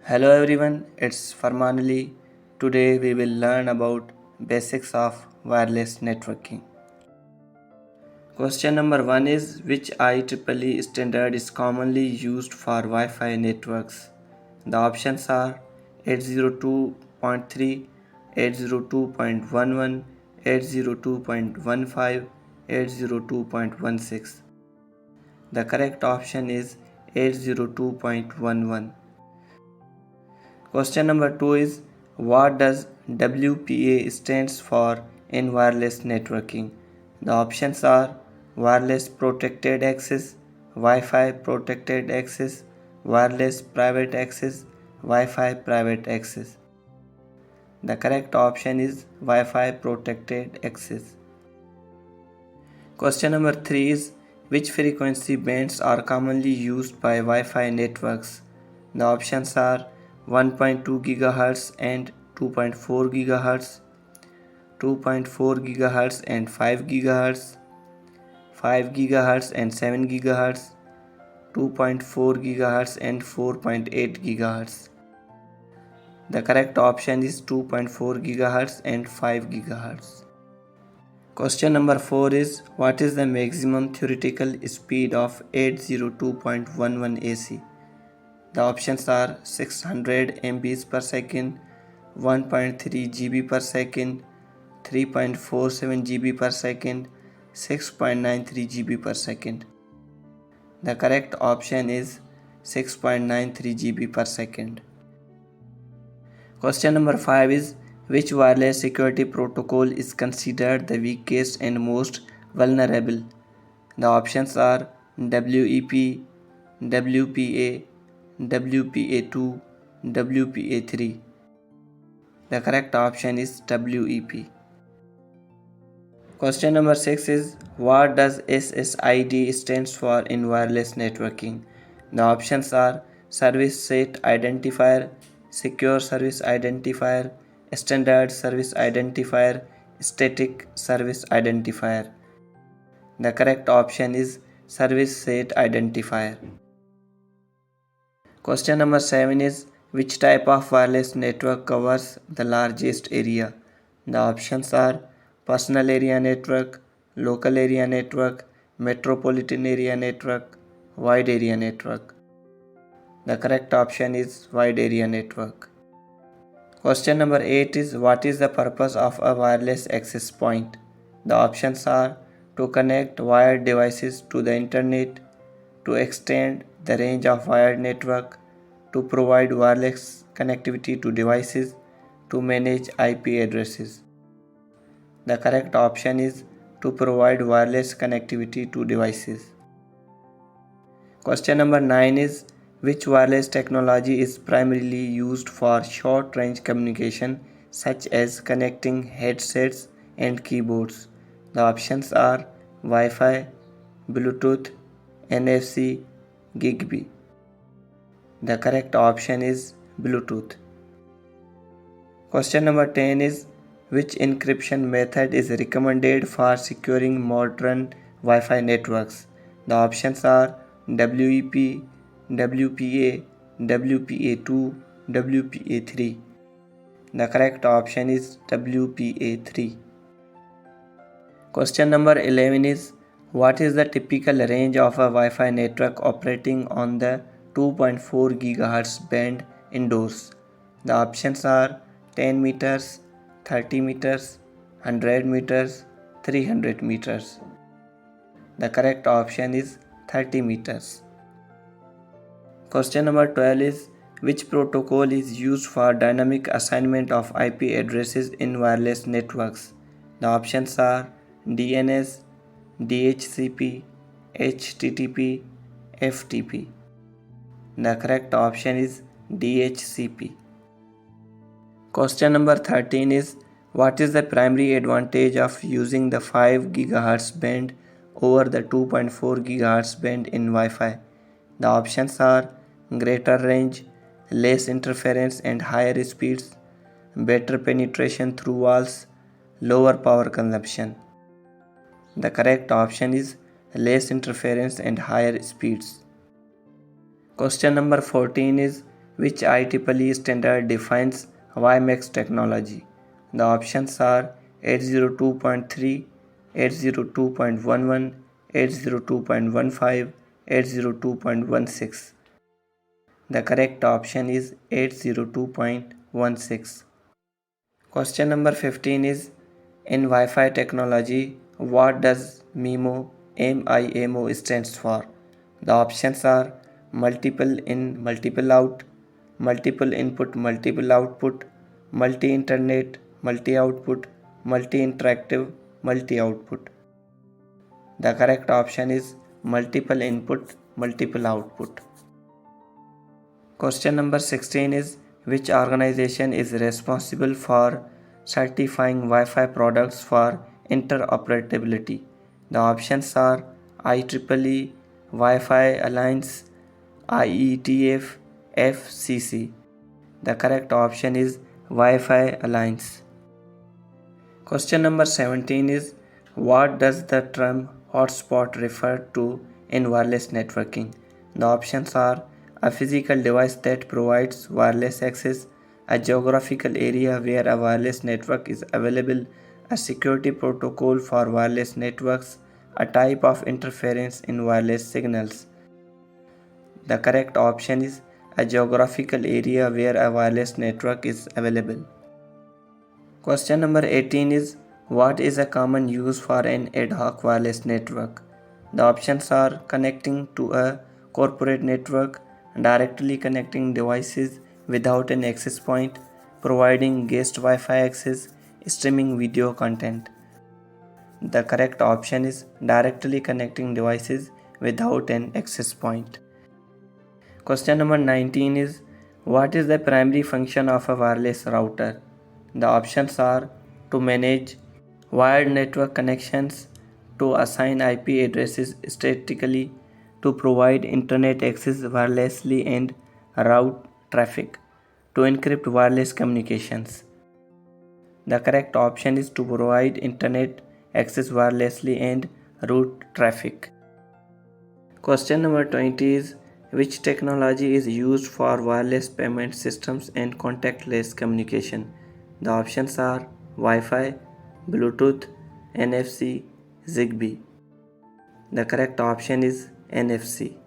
Hello everyone, it's Farmanali. Today we will learn about basics of wireless networking. Question number 1 is which IEEE standard is commonly used for Wi-Fi networks? The options are 802.3, 802.11, 802.15, 802.16. The correct option is 802.11. Question number 2 is what does WPA stands for in wireless networking? The options are wireless protected access, Wi-Fi protected access, wireless private access, Wi-Fi private access. The correct option is Wi-Fi protected access. Question number 3 is which frequency bands are commonly used by Wi-Fi networks? The options are 1.2 GHz and 2.4 GHz, 2.4 GHz and 5 GHz, 5 GHz and 7 GHz, 2.4 GHz and 4.8 GHz. The correct option is 2.4 GHz and 5 GHz. Question number 4 is what is the maximum theoretical speed of 802.11 AC? The options are 600 MBs per second, 1.3 GB per second, 3.47 GB per second, 6.93 GB per second. The correct option is 6.93 GB per second. Question number 5 is which wireless security protocol is considered the weakest and most vulnerable? The options are WEP, WPA, WPA2, WPA3. The correct option is WEP. Question number 6 is what does SSID stands for in wireless networking? The options are Service Set Identifier, Secure Service Identifier, Standard Service Identifier, Static Service Identifier. The correct option is Service Set Identifier. Question number 7 is which type of wireless network covers the largest area? The options are personal area network, local area network, metropolitan area network, wide area network. The correct option is wide area network. Question number 8 is what is the purpose of a wireless access point? The options are to connect wired devices to the internet, to extend the range of wired network, to provide wireless connectivity to devices, to manage IP addresses. The correct option is to provide wireless connectivity to devices. Question number 9 is which wireless technology is primarily used for short range communication such as connecting headsets and keyboards? The options are Wi-Fi, Bluetooth, NFC, Zigbee. The correct option is Bluetooth. Question number 10 is which encryption method is recommended for securing modern Wi-Fi networks? The options are WEP, WPA, WPA2, WPA3. The correct option is WPA3. Question number 11 is what is the typical range of a Wi-Fi network operating on the 2.4 GHz band indoors? The options are 10 meters, 30 meters, 100 meters, 300 meters. The correct option is 30 meters. Question number 12 is which protocol is used for dynamic assignment of IP addresses in wireless networks? The options are DNS, DHCP, HTTP, FTP. The correct option is DHCP. Question number 13 is what is the primary advantage of using the 5 GHz band over the 2.4 GHz band in Wi-Fi? The options are greater range, less interference and higher speeds, better penetration through walls, lower power consumption. The correct option is less interference and higher speeds. Question number 14 is Which IEEE standard defines WiMAX technology? The options are 802.3, 802.11, 802.15, 802.16. The correct option is 802.16. Question number 15 is, in Wi-Fi technology, what does MIMO stands for? The options are multiple in, multiple out, multiple input, multiple output, multi-internet, multi-output, multi-interactive, multi-output. The correct option is multiple input, multiple output. Question number 16 is, which organization is responsible for certifying Wi-Fi products for interoperability? The options are IEEE, Wi-Fi Alliance, IETF, FCC. The correct option is Wi-Fi Alliance. Question number 17 is, what does the term hotspot refer to in wireless networking? The options are a physical device that provides wireless access, a geographical area where a wireless network is available, a security protocol for wireless networks, a type of interference in wireless signals. The correct option is a geographical area where a wireless network is available. Question number 18 is, what is a common use for an ad hoc wireless network? The options are connecting to a corporate network, directly connecting devices without an access point, providing guest Wi-Fi access, streaming video content. The correct option is directly connecting devices without an access point. Question number 19 is, what is the primary function of a wireless router? The options are to manage wired network connections, to assign IP addresses statically, to provide internet access wirelessly and route traffic, to encrypt wireless communications. The correct option is to provide internet access wirelessly and route traffic. Question number 20 is, which technology is used for wireless payment systems and contactless communication? The options are Wi-Fi, Bluetooth, NFC, Zigbee. The correct option is NFC.